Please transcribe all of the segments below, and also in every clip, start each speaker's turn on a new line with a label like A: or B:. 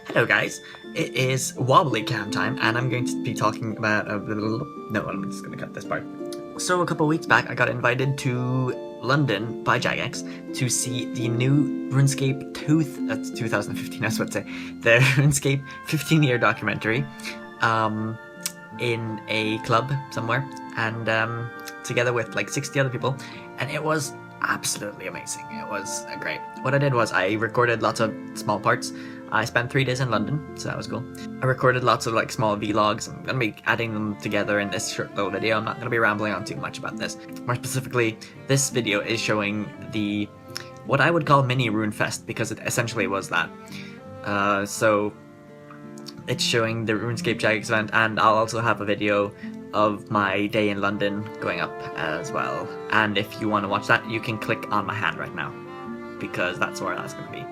A: Hello guys, it is wobbly cam time and I'm going to be talking about no, I'm just going to cut this part. So a couple weeks back I got invited to London by Jagex to see the new RuneScape 2015, I was about to say, the RuneScape 15-year documentary in a club somewhere, and together with like 60 other people, and it was absolutely amazing. It was great. What I did was I recorded lots of small parts. I spent 3 days in London, so that was cool. I recorded lots of like small vlogs. I'm gonna be adding them together in this short little video. I'm not gonna be rambling on too much about this. More specifically, this video is showing the what I would call mini-runefest, because it essentially was that. So it's showing the RuneScape Jagex event, and I'll also have a video of my day in London going up as well. And if you want to watch that, you can click on my hand right now, because that's where that's going to be.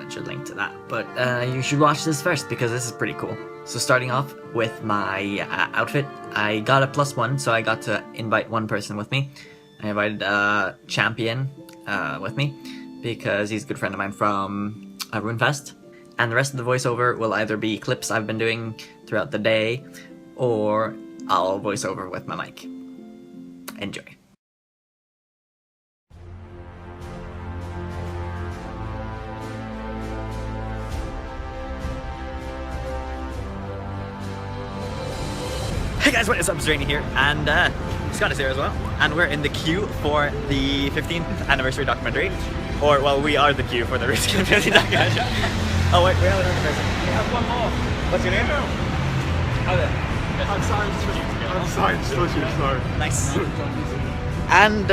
A: I should link to that, but you should watch this first because this is pretty cool. So starting off with my outfit, I got a +1, so I got to invite one person with me. I invited Champion with me because he's a good friend of mine from RuneFest. And the rest of the voiceover will either be clips I've been doing throughout the day, or I'll voice over with my mic. Enjoy. Hey guys, what is up? It's Rainy here, and Scott is here as well, and we're in the queue for the 15th anniversary documentary. Or, well, we are the queue for the RuneScape 15th documentary. Oh wait, we have another person. We have one more. What's your name? Oh, there. I'm sorry. Nice. And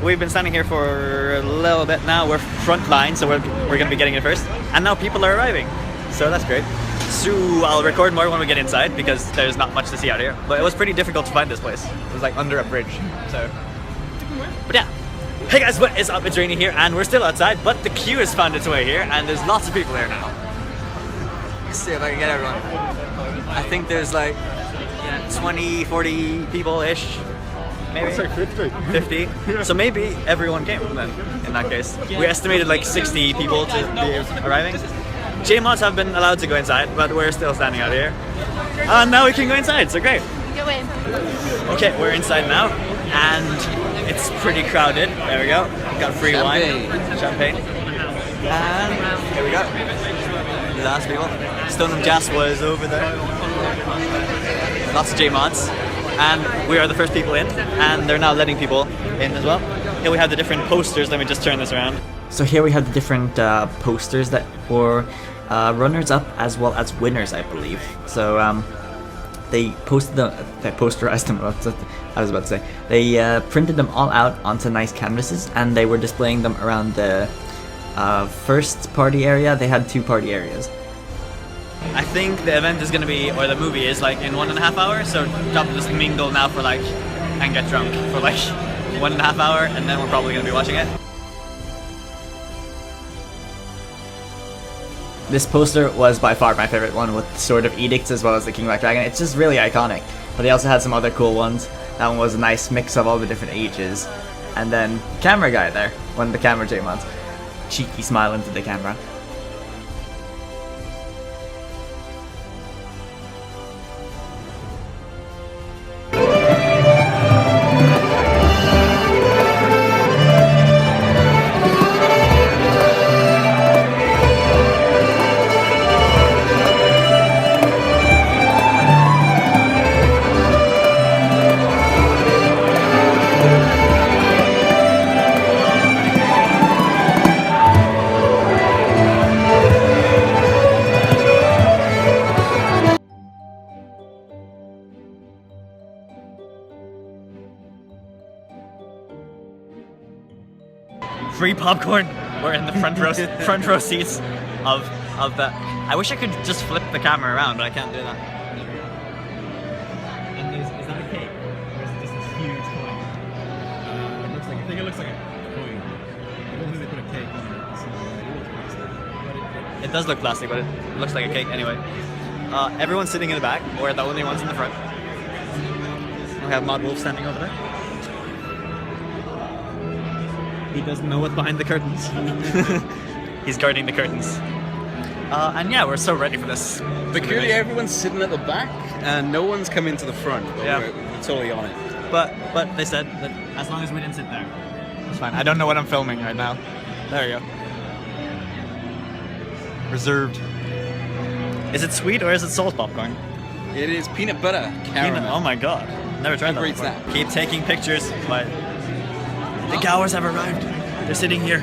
A: we've been standing here for a little bit now. We're front line, so we're going to be getting it first. And now people are arriving, so that's great. So I'll record more when we get inside because there's not much to see out here. But it was pretty difficult to find this place. It was like under a bridge. So, but yeah. Hey guys, what is up? It's Rainy here, and we're still outside, but the queue has found its way here, and there's lots of people here now. Let's see if I can get everyone. I think there's like 20, 40 people-ish. Maybe.
B: I'd say 50.
A: 50. Yeah. So maybe everyone came then, in that case. We estimated like 60 people to be arriving. Jmods have been allowed to go inside, but we're still standing out here. And now we can go inside, so great.
C: Go in.
A: Okay, we're inside now, and it's pretty crowded. There we go. Got free wine. Champagne. And here we go. Last people. Stoneham Jasper is over there. Lots of jmods. And we are the first people in, and they're now letting people in as well. Here we have the different posters. Let me just turn this around. So here we have the different posters that were runners-up as well as winners, I believe. So they posted them, they posterized them, I was about to say. They printed them all out onto nice canvases, and they were displaying them around the first party area. They had 2 party areas. I think the event is going to be, or the movie is like in 1.5 hours, so drop this mingle now for like, and get drunk for like 1.5 hours, and then we're probably going to be watching it. This poster was by far my favorite one, with Sword of Edicts as well as the King Black Dragon. It's just really iconic. But they also had some other cool ones. That one was a nice mix of all the different ages. And then camera guy there, one of the camera jmods. Cheeky smile into the camera. Free popcorn. We're in the front row seats of the. I wish I could just flip the camera around, but I can't do that. And is that a cake, or is it just this huge coin?
B: I think it looks like a coin. I don't think they put a cake on it.
A: It does look plastic, but it looks like a cake anyway. Everyone's sitting in the back. We're the only ones in the front. We have Mod standing over there. He doesn't know what's behind the curtains. He's guarding the curtains.
C: And yeah, we're so ready for this.
B: Peculiarly, everyone's sitting at the back, and no one's coming to the front. But
C: Yeah.
B: we're totally on it.
C: But they said that as long as we didn't sit there, it's fine. I don't know what I'm filming right now. There you go. Reserved. Is it sweet or is it salt popcorn?
B: It is peanut butter caramel.
C: Oh my god. Never tried that
B: Great
C: before.
B: snack.
C: Keep taking pictures, but the Gowers have arrived. They're sitting here.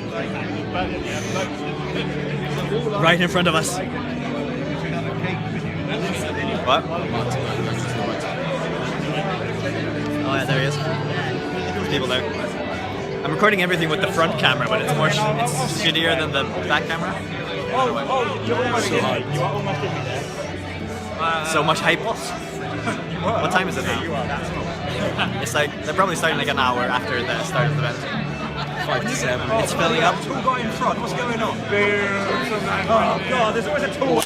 C: Right in front of us. What? Oh yeah, there he is. There's people there. I'm recording everything with the front camera, but it's more it's shittier than the back camera. So much hype. What time is it now? It's like they're probably starting like an hour after the start of the event.
B: 5 to 7.
C: It's filling up.
D: Who got in front? What's going on? Oh god, there's always a tool.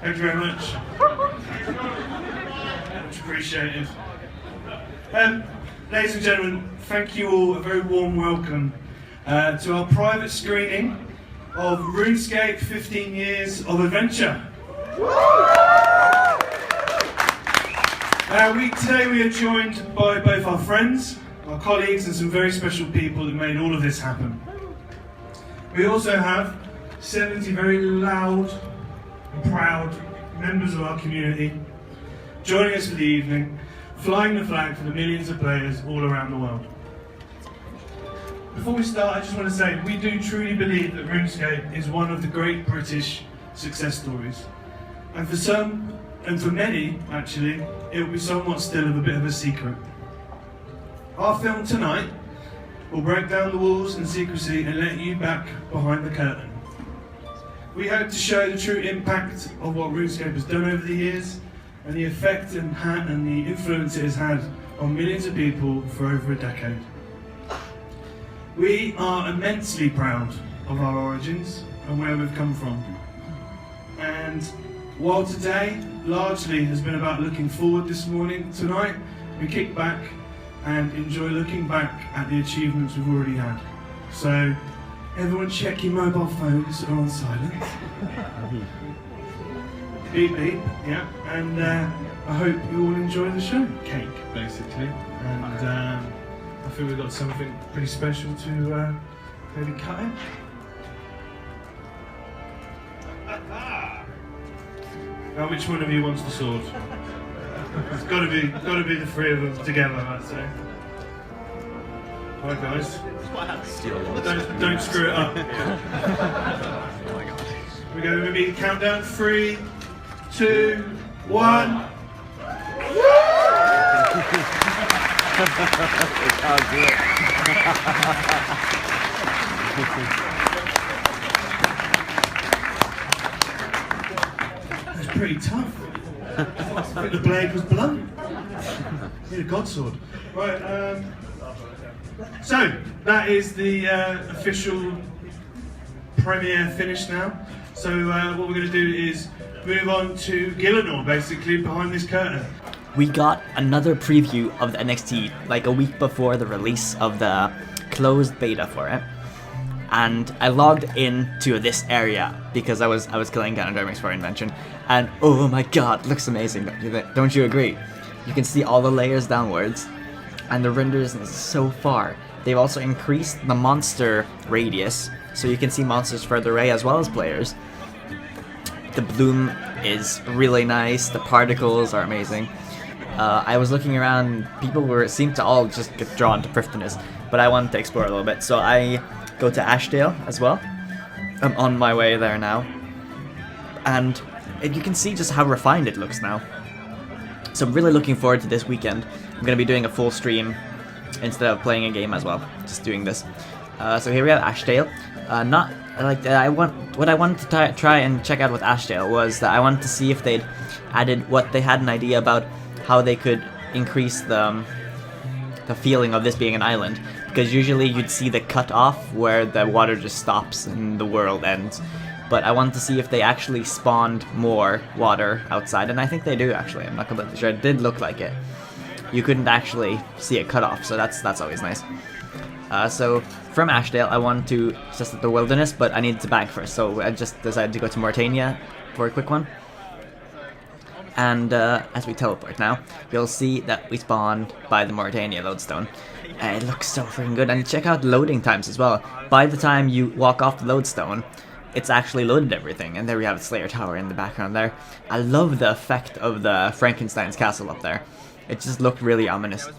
E: Thank you very much. Much appreciated. Ladies and gentlemen, thank you all, a very warm welcome to our private screening of RuneScape 15 Years of Adventure. Today we are joined by both our friends, our colleagues, and some very special people that made all of this happen. We also have 70 very loud and proud members of our community joining us for the evening, flying the flag for the millions of players all around the world. Before we start, I just want to say we do truly believe that RuneScape is one of the great British success stories. And for some, and for many actually, it will be somewhat still of a bit of a secret. Our film tonight will break down the walls and secrecy and let you back behind the curtain. We hope to show the true impact of what RuneScape has done over the years and the effect and the influence it has had on millions of people for over a decade. We are immensely proud of our origins and where we've come from. And while today largely has been about looking forward this morning, tonight we kick back and enjoy looking back at the achievements we've already had. So everyone check your mobile phones are on silent. Beep beep, yeah, and I hope you all enjoy the show. Cake, basically, and I think we've got something pretty special to maybe cut in. Now, which one of you wants the sword? It's got to be the three of them together, I'd say. Alright, guys. Don't screw it up. We go, maybe countdown. 3, 2, 1. That's pretty tough. I think the blade was blunt. Need a godsword. Right, so that is the official premiere finished now. So what we're going to do is move on to Gillinor, basically, behind this curtain.
A: We got another preview of the NXT like a week before the release of the closed beta for it, and I logged into this area because I was killing Ganodermics for invention, and oh my god, looks amazing! Don't you agree? You can see all the layers downwards, and the renders is so far. They've also increased the monster radius, so you can see monsters further away as well as players. The bloom is really nice. The particles are amazing. I was looking around, people seemed to all just get drawn to Prifddinas, but I wanted to explore a little bit, so I go to Ashdale as well. I'm on my way there now, and you can see just how refined it looks now. So I'm really looking forward to this weekend. I'm going to be doing a full stream instead of playing a game as well, just doing this. So here we have Ashdale. What I wanted to try and check out with Ashdale was that I wanted to see if they'd added what they had an idea about how they could increase the feeling of this being an island, because usually you'd see the cut off where the water just stops and the world ends, but I wanted to see if they actually spawned more water outside, and I think they do actually. I'm not completely sure. It did look like it. You couldn't actually see it cut off, so that's always nice. So from Ashdale, I wanted to test out the wilderness, but I needed to bank first, so I just decided to go to Mauritania for a quick one. And as we teleport now, you'll see that we spawned by the Mauritania lodestone. It looks so freaking good, and check out loading times as well. By the time you walk off the lodestone, it's actually loaded everything, and there we have the Slayer Tower in the background there. I love the effect of the Frankenstein's castle up there. It just looked really ominous.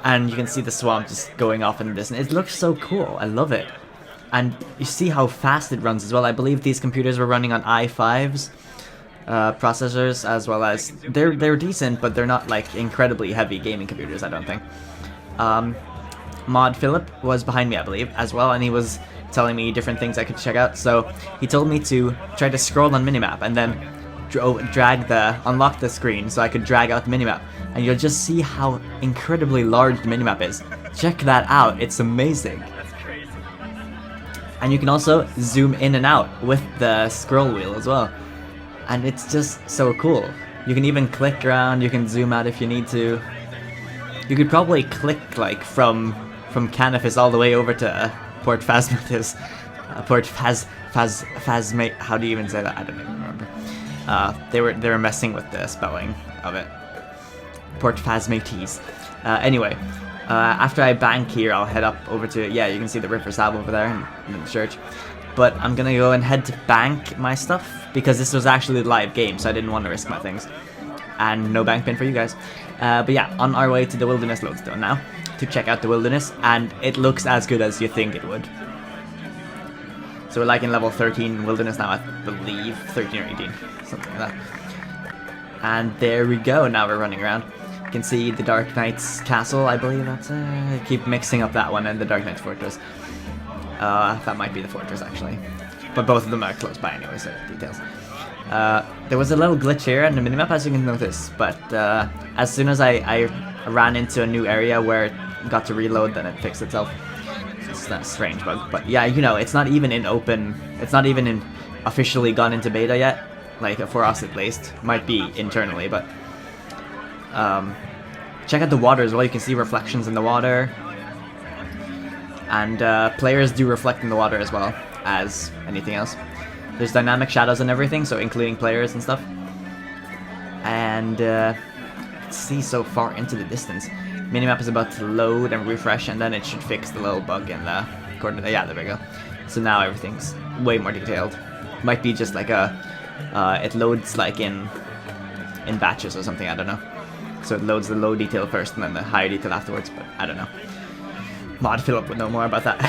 A: And you can see the swamp just going off in the distance. It looks so cool. I love it. And you see how fast it runs as well. I believe these computers were running on i5s processors, as well as they're decent, but they're not like incredibly heavy gaming computers, I don't think. Mod Philip was behind me, I believe, as well, and he was telling me different things I could check out. So he told me to try to scroll on minimap and then unlock the screen so I could drag out the minimap, and you'll just see how incredibly large the minimap is. Check that out, it's amazing.
C: That's crazy.
A: And you can also zoom in and out with the scroll wheel as well, and it's just so cool. You can even click around, you can zoom out if you need to. You could probably click like from Canifis all the way over to Port Phasmatis. Phasmate, how do you even say that? I don't even remember. They were messing with the spelling of it. Port Phasmates. Anyway, after I bank here, I'll head up over to, yeah, you can see the River Sab over there in the church. But I'm gonna go and head to bank my stuff, because this was actually the live game, so I didn't want to risk my things. And no bank pin for you guys. But yeah, on our way to the Wilderness Lodestone now, to check out the Wilderness, and it looks as good as you think it would. So we're like in level 13 Wilderness now, I believe, 13 or 18, something like that. And there we go, now we're running around. You can see the Dark Knight's castle, I believe that's I keep mixing up that one and the Dark Knight's fortress. That might be the fortress actually. But both of them are close by anyway, so details. There was a little glitch here in the minimap, as you can notice, but as soon as I ran into a new area where it got to reload, then it fixed itself. It's a strange bug, but yeah, you know, it's not even in open, it's not even in officially gone into beta yet, like for us at least. Might be internally, but check out the water as well. You can see reflections in the water, and players do reflect in the water as well as anything else. There's dynamic shadows and everything, so including players and stuff. And let's see so far into the distance. Minimap is about to load and refresh, and then it should fix the little bug in the corner. Yeah, there we go. So now everything's way more detailed. Might be just like a it loads like in batches or something, I don't know. So it loads the low detail first and then the higher detail afterwards, but I don't know. Mod Philip would know more about that.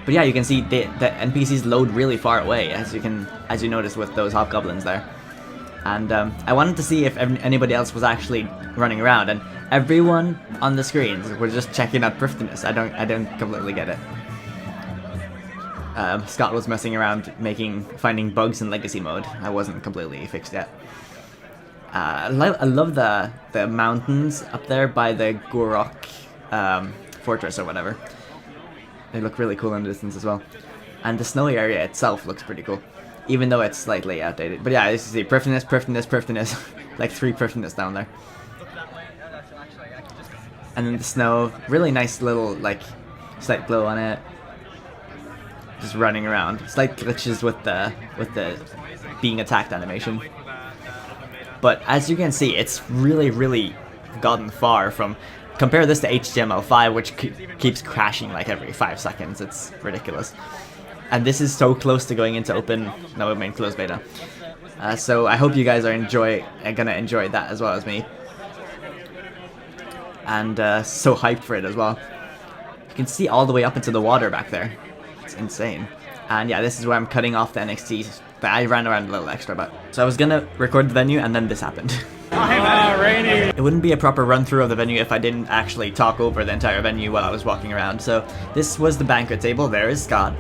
A: But yeah, you can see the NPCs load really far away, as you noticed with those hobgoblins there. And I wanted to see if anybody else was actually running around, and everyone on the screens were just checking out Thriftiness. I don't completely get it. Scott was messing around finding bugs in Legacy mode. I wasn't completely fixed yet. I love the mountains up there by the Gorok fortress or whatever. They look really cool in the distance as well. And the snowy area itself looks pretty cool, even though it's slightly outdated. But yeah, as you see, Thriftiness, like 3 Thriftiness down there. And then the snow, really nice little, like, slight glow on it. Just running around. Slight glitches with the being attacked animation. But as you can see, it's really gotten far from... Compare this to HTML5, which keeps crashing like every 5 seconds. It's ridiculous. And this is so close to going into open, no, I mean closed beta. So I hope you guys are gonna enjoy that as well as me. And so hyped for it as well. You can see all the way up into the water back there. It's insane. And yeah, this is where I'm cutting off the NXT. I ran around a little extra, but... So I was gonna record the venue, and then this happened.
D: Rainy!
A: It wouldn't be a proper run-through of the venue if I didn't actually talk over the entire venue while I was walking around. So this was the banquet table. There is Scott.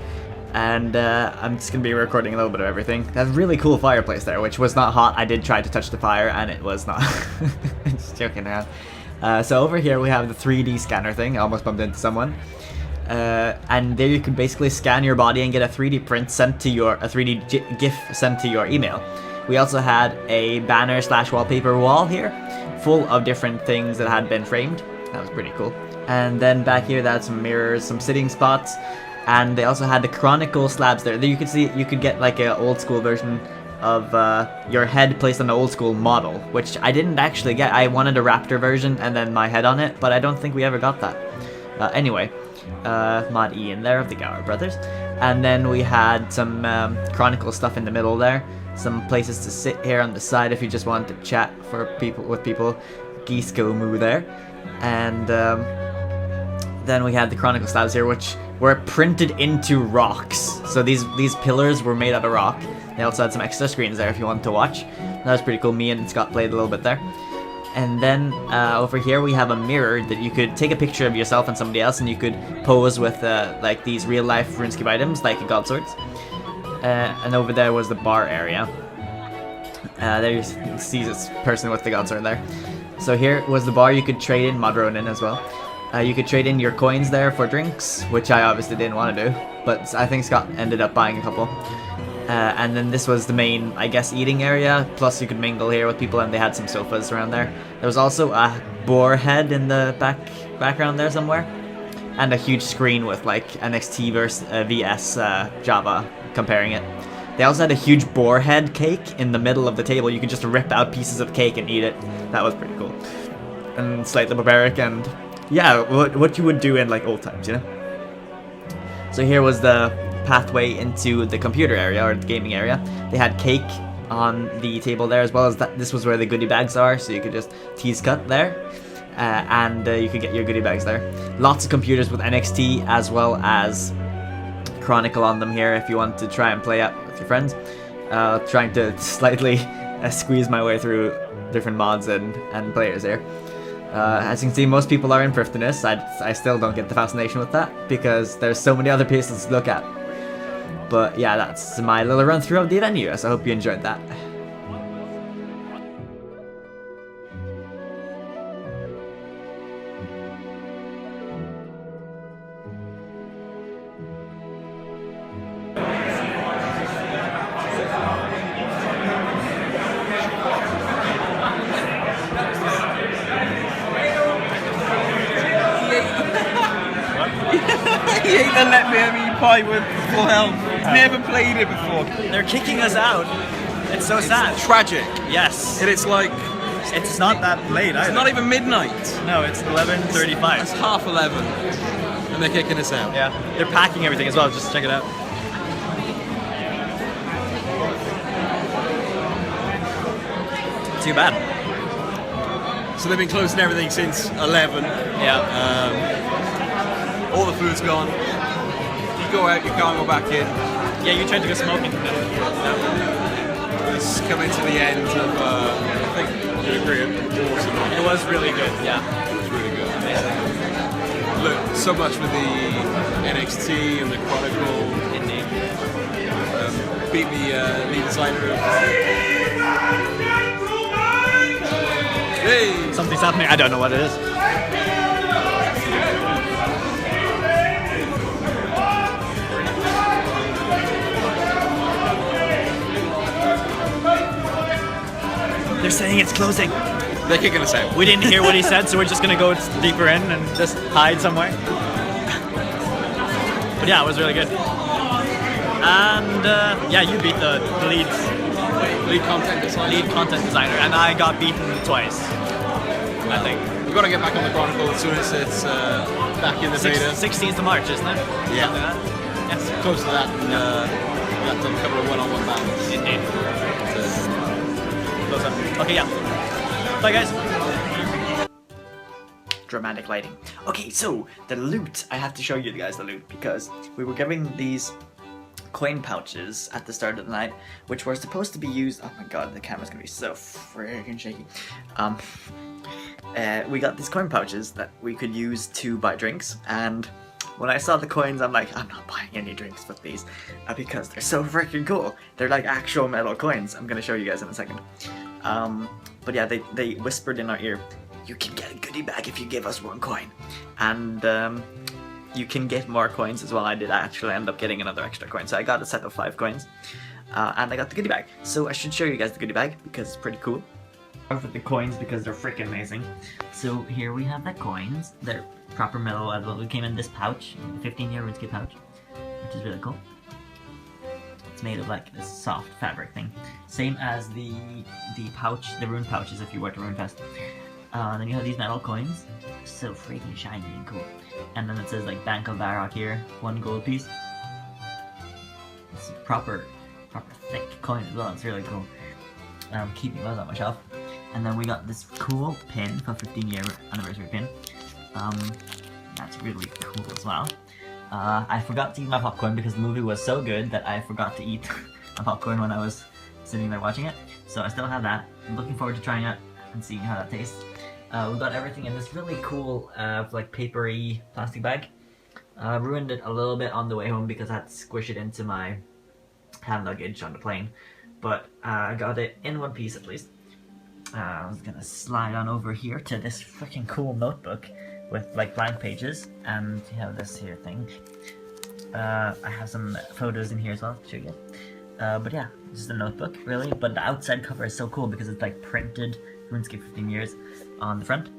A: And I'm just gonna be recording a little bit of everything. That's a really cool fireplace there, which was not hot. I did try to touch the fire, and it was not. Just joking around. So over here we have the 3D scanner thing. I almost bumped into someone. And there you can basically scan your body and get a 3D print sent to a 3D GIF sent to your email. We also had a banner / wallpaper wall here, full of different things that had been framed. That was pretty cool. And then back here, they had some mirrors, some sitting spots, and they also had the Chronicle slabs there. There you could see, you could get like an old school version of your head placed on the old school model, which I didn't actually get. I wanted a Raptor version and then my head on it, but I don't think we ever got that. Anyway, Mod E in there of the Gower brothers. And then we had some Chronicle stuff in the middle there. Some places to sit here on the side if you just wanted to chat with people. Geesko Moo there. And then we had the Chronicle slabs here, which were printed into rocks. So these pillars were made out of rock. They also had some extra screens there if you wanted to watch. That was pretty cool. Me and Scott played a little bit there. And then over here we have a mirror that you could take a picture of yourself and somebody else, and you could pose with like these real life RuneScape items like God Swords. And over there was the bar area. There you see this person with the God Sword there. So here was the bar. You could trade in Mod Neena as well. You could trade in your coins there for drinks, which I obviously didn't want to do, but I think Scott ended up buying a couple. And then this was the main, I guess, eating area, plus you could mingle here with people, and they had some sofas around there. There was also a boar head in the background there somewhere, and a huge screen with like NXT VS Java comparing it. They also had a huge boar head cake in the middle of the table. You could just rip out pieces of cake and eat it. That was pretty cool. And slightly barbaric, and yeah, what you would do in like old times, you know? So here was the pathway into the computer area, or the gaming area. They had cake on the table there, as well as that. This was where the goodie bags are, so you could just tease cut there. And you could get your goodie bags there. Lots of computers with NXT as well as Chronicle on them here if you want to try and play out with your friends. Trying to slightly squeeze my way through different mods and players here. As you can see, most people are in Thriftiness. I still don't get the fascination with that because there's so many other pieces to look at. But yeah, that's my little run through of the venue, so I hope you enjoyed that.
D: He ain't gonna let me have me pie with full health. Never played it before.
C: They're kicking us out. It's so sad.
D: Tragic.
C: Yes.
D: And it's like,
C: It's not that late either.
D: it's not even midnight.
C: No, it's 11:35.
D: It's 11:30. And they're kicking us out.
C: Yeah, they're packing everything as well. Just check it out. Too bad.
D: So they've been closing everything since 11.
C: Yeah.
D: All the food's gone. You go out, you can't go back in.
C: Yeah, you tried to go smoking. No.
D: It's coming to the end of, I think you agree, awesome.
C: It was really good. Yeah.
D: It was really good.
C: Amazing.
D: Look, so much with the NXT and the Chronicle.
C: Indeed.
D: Beat the lead designer. Hey!
C: Something's happening. I don't know what it is. They're saying it's closing.
D: They're kicking us out.
C: We didn't hear what he said, so we're just gonna go deeper in and just hide somewhere. But yeah, it was really good. And yeah, you beat the
D: Lead content designer.
C: and I got beaten twice. I think.
D: We've got to get back on the Chronicle as soon as it's back in the beta.
C: 16th of March, isn't it?
D: Yeah.
C: Something like that? Yes.
D: Close to that. And we got done a couple of one-on-one battles.
C: Indeed. Close up. Okay, yeah. Bye, guys.
A: Dramatic lighting. Okay, so the loot. I have to show you guys the loot because we were giving these coin pouches at the start of the night, which were supposed to be used. Oh my god, the camera's gonna be so freaking shaky. We got these coin pouches that we could use to buy drinks, and when I saw the coins, I'm like, I'm not buying any drinks with these because they're so freaking cool. They're like actual metal coins. I'm gonna show you guys in a second. But yeah, they whispered in our ear, you can get a goodie bag if you give us 1 coin, and you can get more coins as well. I did actually end up getting another extra coin, so I got a set of 5 coins, and I got the goodie bag. So I should show you guys the goodie bag because it's pretty cool. With the coins because they're freaking amazing. So here we have the coins. They're proper metal. It came in this pouch, the 15-year RuneScape pouch, which is really cool. It's made of like this soft fabric thing, same as the pouch, the rune pouches if you were to RuneFest. Then you have these metal coins, so freaking shiny and cool. And then it says like Bank of Varrock here, 1 gold piece. It's a proper thick coin as well. It's really cool. I'm keeping those on my shelf. And then we got this cool pin for 15-year anniversary pin. That's really cool as well. I forgot to eat my popcorn because the movie was so good that I forgot to eat my popcorn when I was sitting there watching it. So I still have that. I'm looking forward to trying it and seeing how that tastes. We got everything in this really cool, like papery plastic bag. Ruined it a little bit on the way home because I had to squish it into my hand luggage on the plane. But I got it in one piece at least. I was gonna slide on over here to this freaking cool notebook with like blank pages, and you have this here thing. I have some photos in here as well to show you. But yeah, just a notebook really, but the outside cover is so cool because it's like printed RuneScape 15 years on the front.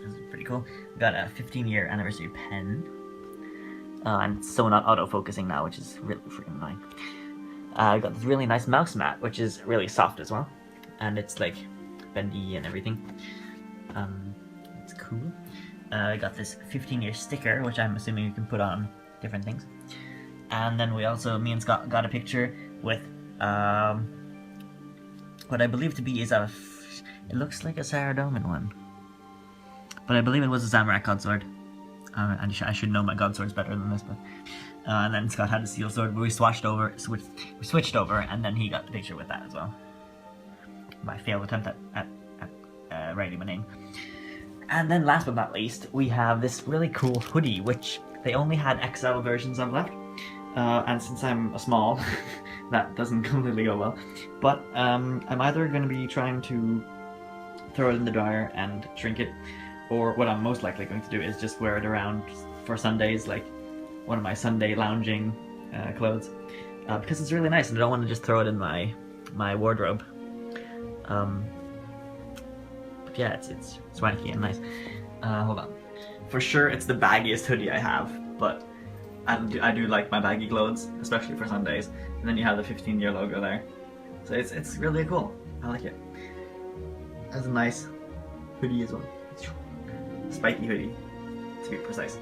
A: This is pretty cool. We got a 15-year anniversary pen. And it's so not auto-focusing now, which is really freaking annoying. I got this really nice mouse mat, which is really soft as well. And it's like bendy and everything. It's cool. I got this 15-year sticker, which I'm assuming you can put on different things. And then we also, me and Scott got a picture with what I believe to be is it looks like a Saradomin one. But I believe it was a Samurai Godsword. And I should know my Godswords better than this, but... and then Scott had a Steel Sword, but we switched over, and then he got the picture with that as well. My failed attempt at writing my name. And then last but not least, we have this really cool hoodie, which they only had XL versions of left. And since I'm a small, that doesn't completely go well. But I'm either going to be trying to throw it in the dryer and shrink it, or what I'm most likely going to do is just wear it around for Sundays, like one of my Sunday lounging clothes, because it's really nice and I don't want to just throw it in my wardrobe. But yeah, it's swanky and nice. Hold on. For sure it's the baggiest hoodie I have, but I do like my baggy clothes, especially for Sundays. And then you have the 15-year logo there. So it's really cool. I like it. That's a nice hoodie as well. Spiky hoodie, to be precise.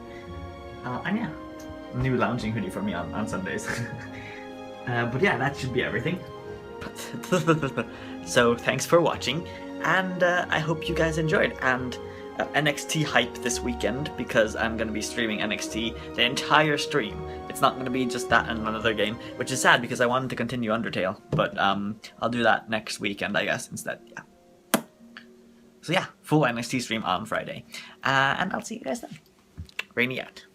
A: And yeah, new lounging hoodie for me on Sundays. But yeah, that should be everything. So thanks for watching, and I hope you guys enjoyed. And NXT hype this weekend, because I'm going to be streaming NXT the entire stream. It's not going to be just that and another game, which is sad because I wanted to continue Undertale, but I'll do that next weekend, I guess, instead. Yeah. So yeah, full NXT stream on Friday. And I'll see you guys then. Rainy out.